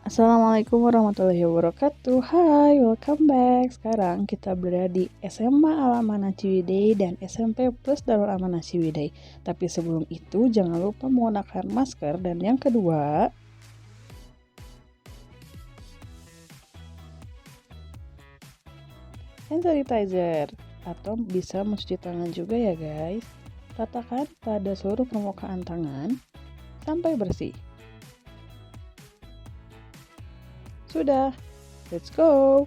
Assalamualaikum warahmatullahi wabarakatuh. Hai, welcome back. Sekarang kita berada di SMA Alamana Ciwidey dan SMP Plus Darul Amanah Ciwidey. Tapi sebelum itu jangan lupa menggunakan masker dan yang kedua hand sanitizer atau bisa mencuci tangan juga ya guys. Ratakan pada seluruh permukaan tangan sampai bersih. Sudah, let's go!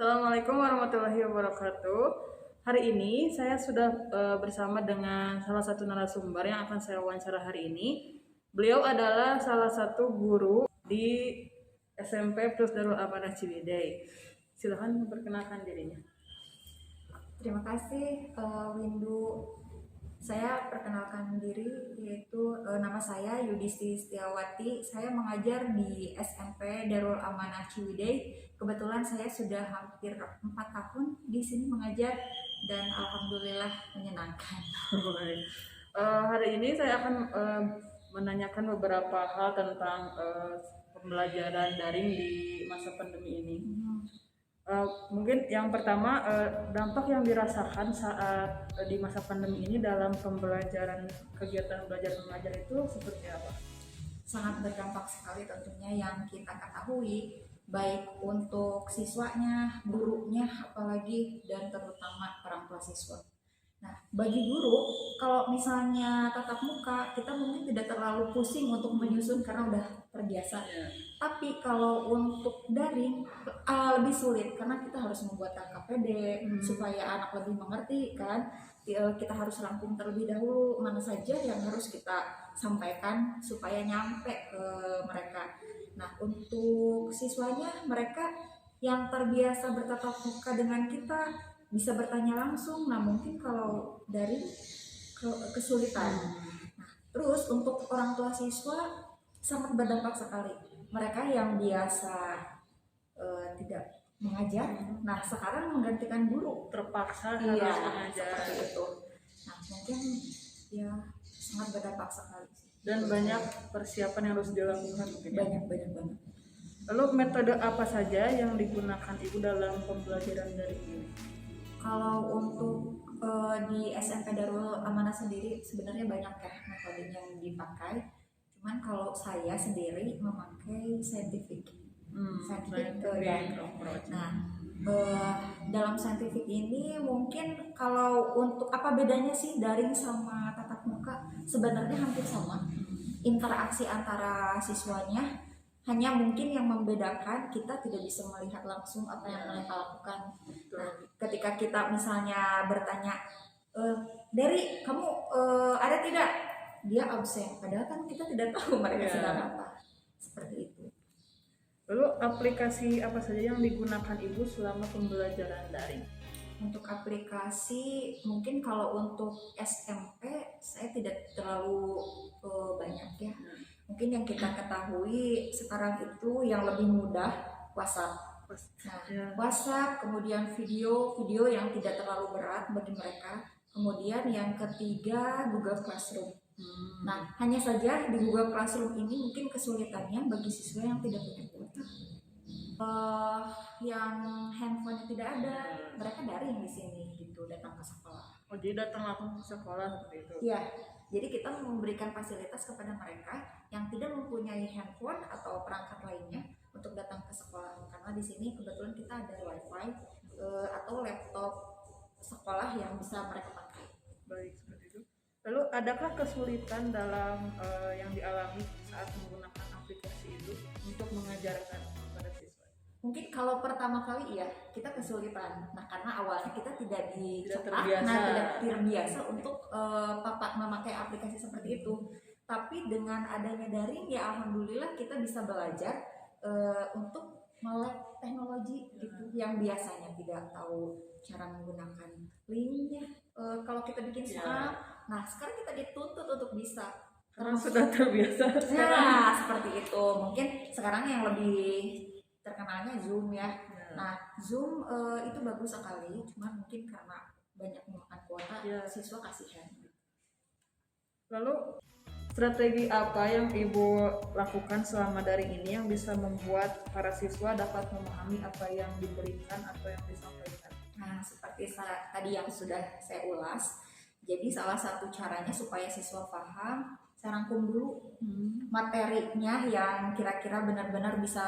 Assalamualaikum warahmatullahi wabarakatuh. Hari ini saya sudah bersama dengan salah satu narasumber yang akan saya wawancara hari ini. Beliau adalah salah satu guru di SMP Plus Darul Amanah Ciwidey. Silahkan memperkenalkan dirinya. Terima kasih Windu. Saya perkenalkan diri, yaitu nama saya Yudisti Setiawati. Saya mengajar di SMP Darul Amanah Ciwidey. Kebetulan saya sudah hampir 4 tahun di sini mengajar dan alhamdulillah menyenangkan. Hari ini saya akan menanyakan beberapa hal tentang pembelajaran daring di masa pandemi ini. Mungkin yang pertama, dampak yang dirasakan saat di masa pandemi ini dalam pembelajaran kegiatan belajar mengajar itu seperti apa? Sangat berdampak sekali tentunya yang kita ketahui, baik untuk siswanya, gurunya, apalagi dan terutama orang tua siswa. Nah, bagi guru, kalau misalnya tatap muka, kita mungkin tidak terlalu pusing untuk menyusun karena udah terbiasa. Tapi kalau untuk daring lebih sulit karena kita harus membuat KKPD supaya anak lebih mengerti kan. Kita harus rangkum terlebih dahulu mana saja yang harus kita sampaikan supaya nyampe ke mereka. Nah, untuk siswanya, mereka yang terbiasa bertatap muka dengan kita bisa bertanya langsung. Nah, mungkin kalau dari kesulitan. Nah, terus untuk orang tua siswa sangat berdampak sekali. Mereka yang biasa tidak mengajar, nah sekarang menggantikan guru, Terpaksa iya, harus mengajar. seperti itu. Nah, mungkin ya sangat berdampak sekali sih. Dan banyak persiapan yang harus dilakukan mungkin ya? Banyak banget. Lalu metode apa saja yang digunakan Ibu dalam pembelajaran daring ini? Kalau untuk di SMP Darul Amanah sendiri sebenarnya banyak ya metodenya yang dipakai. Cuman kalau saya sendiri memakai scientific approach. Nah, dalam scientific ini mungkin kalau untuk apa bedanya sih daring sama tatap muka, sebenarnya hampir sama. Interaksi antara siswanya, hanya mungkin yang membedakan kita tidak bisa melihat langsung apa yang mereka lakukan. Nah, ketika kita misalnya bertanya, dari kamu ada tidak? Dia absen, padahal kan kita tidak tahu mereka sedang apa. Seperti itu. Lalu aplikasi apa saja yang digunakan Ibu selama pembelajaran daring? Untuk aplikasi mungkin kalau untuk SMP saya tidak terlalu banyak ya. Mungkin yang kita ketahui sekarang itu yang lebih mudah WhatsApp. Nah, WhatsApp, kemudian video yang tidak terlalu berat bagi mereka. Kemudian yang ketiga Google Classroom. Nah, hanya saja di Google Classroom ini mungkin kesulitannya bagi siswa yang tidak punya kuota. Yang handphone tidak ada, mereka daring di sini gitu, datang ke sekolah. Oh, jadi datang langsung ke sekolah seperti itu? Iya, jadi kita memberikan fasilitas kepada mereka yang tidak mempunyai handphone atau perangkat lainnya untuk datang ke sekolah. Karena di sini kebetulan kita ada wifi atau laptop sekolah yang bisa mereka pakai. Baik, seperti itu. Lalu adakah kesulitan dalam yang dialami saat menggunakan aplikasi itu untuk mengajarkan kepada siswa? Mungkin kalau pertama kali ya kita kesulitan. Nah, karena awalnya kita tidak terbiasa untuk memakai aplikasi seperti itu. Tapi dengan adanya daring ya alhamdulillah kita bisa belajar untuk melek teknologi gitu yang biasanya tidak tahu cara menggunakan linknya kalau kita bikin Ya. soal, nah sekarang kita dituntut untuk bisa. Karena sudah terbiasa sekarang. Nah, seperti itu. Mungkin sekarang yang lebih terkenalnya Zoom ya. Ya. Nah, Zoom itu bagus sekali, cuma mungkin karena banyak memakan kuota, Ya. siswa kasihan. Lalu strategi apa yang Ibu lakukan selama daring ini yang bisa membuat para siswa dapat memahami apa yang diberikan atau yang disampaikan? Nah, seperti tadi yang sudah saya ulas, jadi salah satu caranya supaya siswa paham, saya rangkum dulu materinya yang kira-kira benar-benar bisa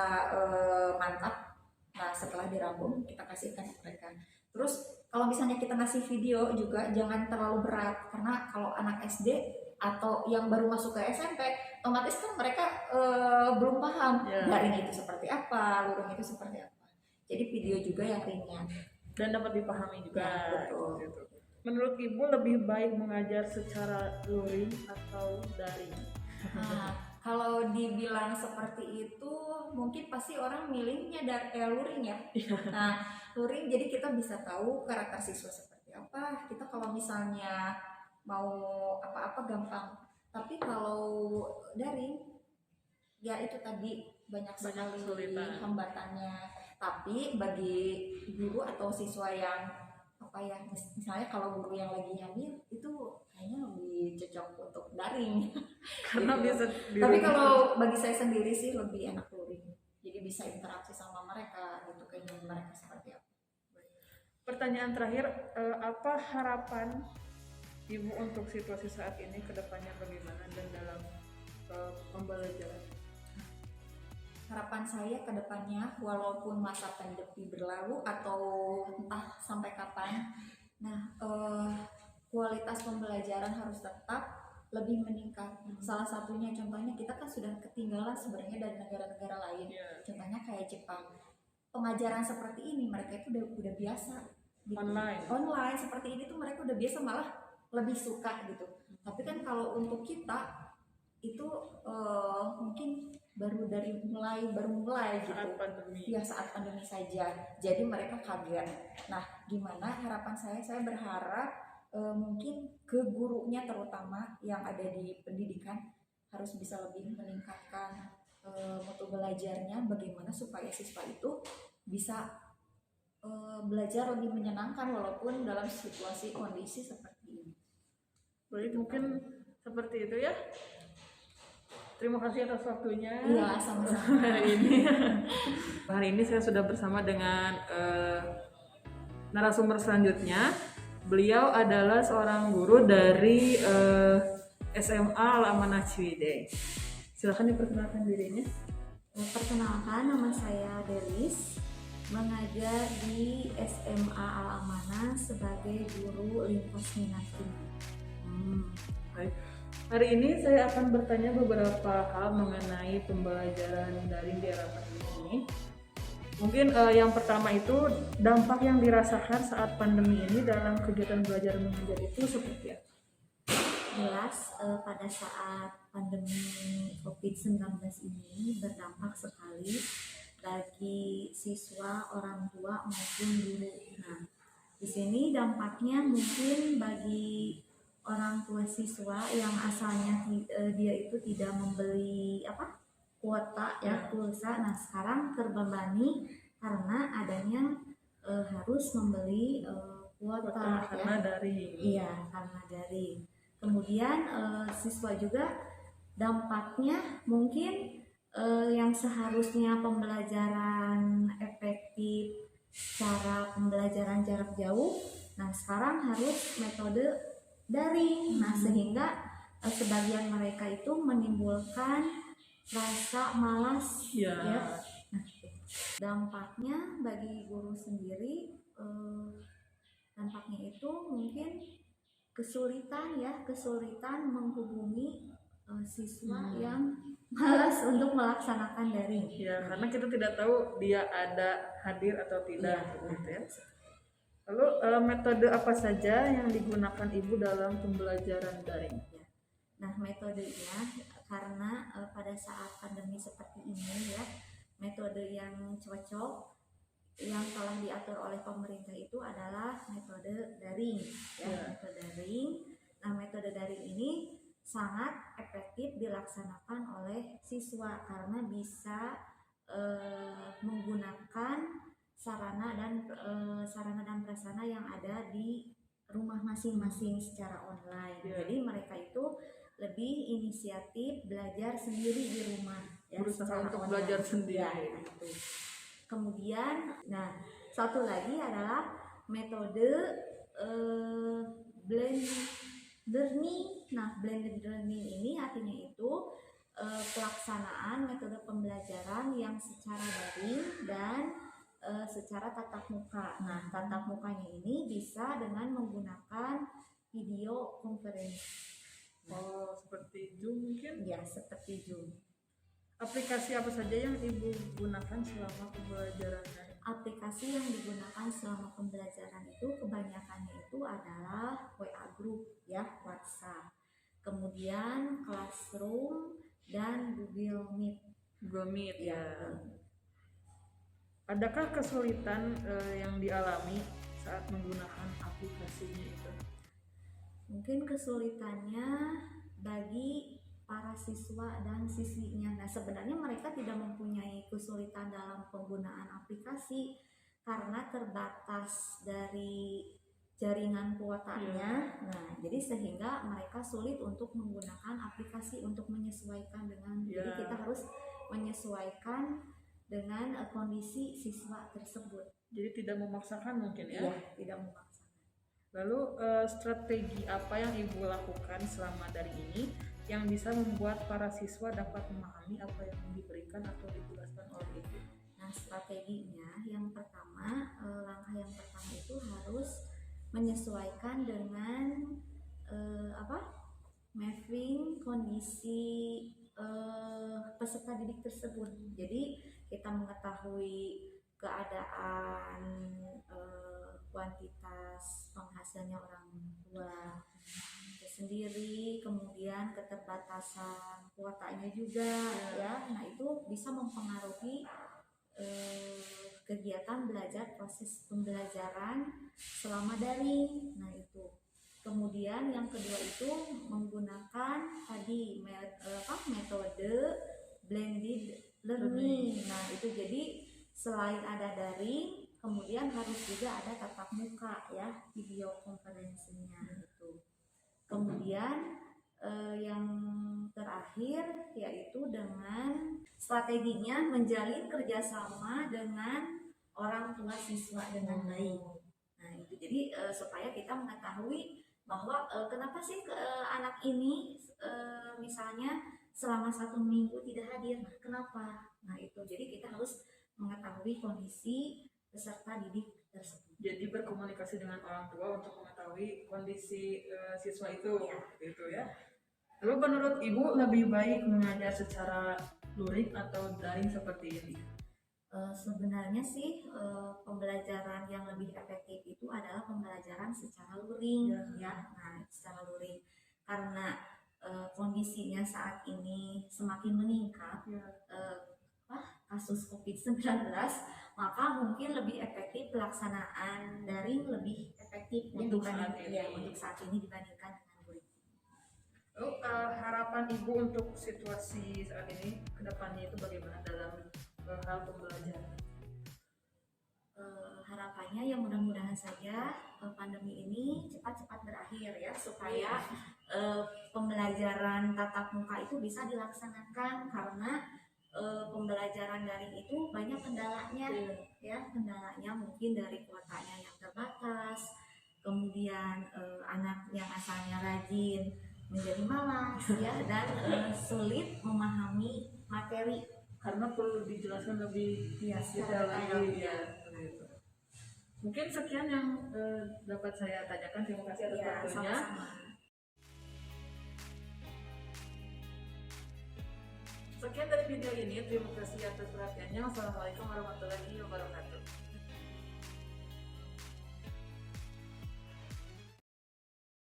mantap. Nah, setelah dirangkum, kita kasihkan ke mereka. Terus, kalau misalnya kita ngasih video juga, jangan terlalu berat. Karena kalau anak SD atau yang baru masuk ke SMP, otomatis kan mereka belum paham daring itu seperti apa, luring itu seperti apa. Jadi video juga yang ringan dan dapat dipahami juga. Ya, betul. Gitu. Menurut Ibu lebih baik mengajar secara luring atau daring? Nah, kalau dibilang seperti itu, mungkin pasti orang milihnya luring ya. Nah, luring jadi kita bisa tahu karakter siswa seperti apa. Kita kalau misalnya mau apa-apa gampang. Tapi kalau daring, ya itu tadi banyak sekali hambatannya. Tapi bagi guru atau siswa yang apa ya, misalnya kalau guru yang lagi hamil itu kayaknya lebih cocok untuk daring. Karena gitu. bisa Tapi kalau bagi saya sendiri sih lebih enak luring. Jadi bisa interaksi sama mereka gitu, kayaknya mereka seperti apa. Pertanyaan terakhir, apa harapan Ibu untuk situasi saat ini ke depannya bagaimana dan dalam pembelajaran? Harapan saya ke depannya, walaupun masa pandemi berlalu atau entah sampai kapan, nah kualitas pembelajaran harus tetap lebih meningkat. Salah satunya contohnya kita kan sudah ketinggalan sebenarnya dari negara-negara lain. Contohnya kayak Jepang. Pengajaran seperti ini mereka itu udah biasa. Gitu. Online seperti ini tuh mereka udah biasa, malah lebih suka gitu. Tapi kan kalau untuk kita itu mungkin baru mulai gitu. Saat pandemi. Ya, saat pandemi saja. Jadi mereka kaget. Nah, gimana harapan saya berharap mungkin ke gurunya terutama yang ada di pendidikan harus bisa lebih meningkatkan mutu belajarnya, bagaimana supaya siswa itu bisa belajar lebih menyenangkan walaupun dalam situasi kondisi seperti ini. Baik, mungkin seperti itu ya. Terima kasih atas waktunya. Iya, sama-sama. Hari ini saya sudah bersama dengan narasumber selanjutnya. Beliau adalah seorang guru dari SMA Al-Amanah Ciwidey. Silakan diperkenalkan dirinya. Perkenalkan, nama saya Delis, mengajar di SMA Al-Amanah sebagai guru lintas minat tinggi. Baik. Hari ini saya akan bertanya beberapa hal mengenai pembelajaran daring di era pandemi ini. Mungkin yang pertama itu dampak yang dirasakan saat pandemi ini dalam kegiatan belajar mengajar itu seperti apa? Jelas pada saat pandemi COVID-19 ini berdampak sekali bagi siswa, orang tua maupun guru. Nah, di sini dampaknya mungkin bagi orang tua siswa yang asalnya dia itu tidak membeli kuota ya, pulsa. Nah, sekarang terbebani karena adanya harus membeli kuota karena ya. daring. Iya, karena daring. Kemudian siswa juga dampaknya mungkin yang seharusnya pembelajaran efektif secara pembelajaran jarak jauh, nah sekarang harus metode daring. Nah, sehingga sebagian mereka itu menimbulkan rasa malas ya. Nah, dampaknya bagi guru sendiri, dampaknya itu mungkin kesulitan menghubungi siswa yang malas untuk melaksanakan daring. Ya, karena kita tidak tahu dia ada hadir atau tidak, gitu ya. Lalu metode apa saja yang digunakan Ibu dalam pembelajaran daring? Nah, metodenya karena pada saat pandemi seperti ini ya, metode yang cocok yang telah diatur oleh pemerintah itu adalah metode daring, ya, metode daring. Nah, metode daring ini sangat efektif dilaksanakan oleh siswa karena bisa menggunakan sarana dan prasarana yang ada di rumah masing-masing secara online. Jadi mereka itu lebih inisiatif belajar sendiri di rumah, ya, berusaha untuk online. belajar sendiri. Ya, gitu. Kemudian, nah, satu lagi adalah metode blended learning. Nah, blended learning ini artinya itu pelaksanaan metode pembelajaran yang secara daring dan secara tatap muka. Nah, tatap mukanya ini bisa dengan menggunakan video conference. Oh, seperti Zoom mungkin? Ya, seperti Zoom. Aplikasi apa saja yang Ibu gunakan selama pembelajaran daring? Aplikasi yang digunakan selama pembelajaran itu kebanyakannya itu adalah WA group, ya, WhatsApp. Kemudian Classroom dan Google Meet. Google Meet, Ya. Adakah kesulitan yang dialami saat menggunakan aplikasinya itu? Mungkin kesulitannya bagi para siswa dan siswinya. Nah, sebenarnya mereka tidak mempunyai kesulitan dalam penggunaan aplikasi karena terbatas dari jaringan kuotanya. Nah, jadi sehingga mereka sulit untuk menggunakan aplikasi untuk menyesuaikan dengan. Jadi kita harus menyesuaikan dengan kondisi siswa tersebut. Jadi tidak memaksakan mungkin ya? Iya, tidak memaksakan. Lalu strategi apa yang Ibu lakukan selama daring ini yang bisa membuat para siswa dapat memahami apa yang diberikan atau dijelaskan oleh Ibu? Nah, strateginya yang pertama, langkah yang pertama itu harus menyesuaikan dengan mapping kondisi peserta didik tersebut. Jadi kita mengetahui keadaan kuantitas penghasilannya orang tua itu sendiri, kemudian keterbatasan kuotanya juga, ya. Nah, itu bisa mempengaruhi kegiatan belajar, proses pembelajaran selama daring. Nah, itu. Kemudian yang kedua itu menggunakan tadi metode blended learning. Nah, itu jadi selain ada daring, kemudian harus juga ada tatap muka, ya, video konferensinya itu. Kemudian yang terakhir yaitu dengan strateginya menjalin kerjasama dengan orang tua siswa dengan baik. Nah, itu jadi supaya kita mengetahui bahwa kenapa sih anak ini misalnya selama 1 minggu tidak hadir. Nah, kenapa? Nah, itu jadi kita harus mengetahui kondisi peserta didik tersebut. Jadi berkomunikasi dengan orang tua untuk mengetahui kondisi siswa itu, gitu ya. Lalu menurut Ibu lebih baik mengajar secara luring atau daring seperti ini? Sebenarnya sih pembelajaran yang lebih efektif itu adalah pembelajaran secara luring, ya. Nah, secara luring karena kondisinya saat ini semakin meningkat, kasus COVID-19, maka mungkin lebih efektif pelaksanaan daring lebih efektif untuk saat ini dibandingkan dengan luring. Lalu harapan Ibu untuk situasi saat ini kedepannya itu bagaimana dalam hal pembelajaran? Harapannya ya mudah-mudahan saja pandemi ini cepat-cepat berakhir, ya, supaya pembelajaran tatap muka itu bisa dilaksanakan karena pembelajaran daring itu banyak kendalanya, ya. Kendalanya mungkin dari kuotanya yang terbatas, kemudian anak yang asalnya rajin menjadi malas, ya, dan sulit memahami materi karena perlu dijelaskan lebih detail lagi, ya. Mungkin sekian yang dapat saya tanyakan. Terima kasih atas waktunya. Sekian dari video ini. Terima kasih atas perhatiannya. Wassalamualaikum warahmatullahi wabarakatuh.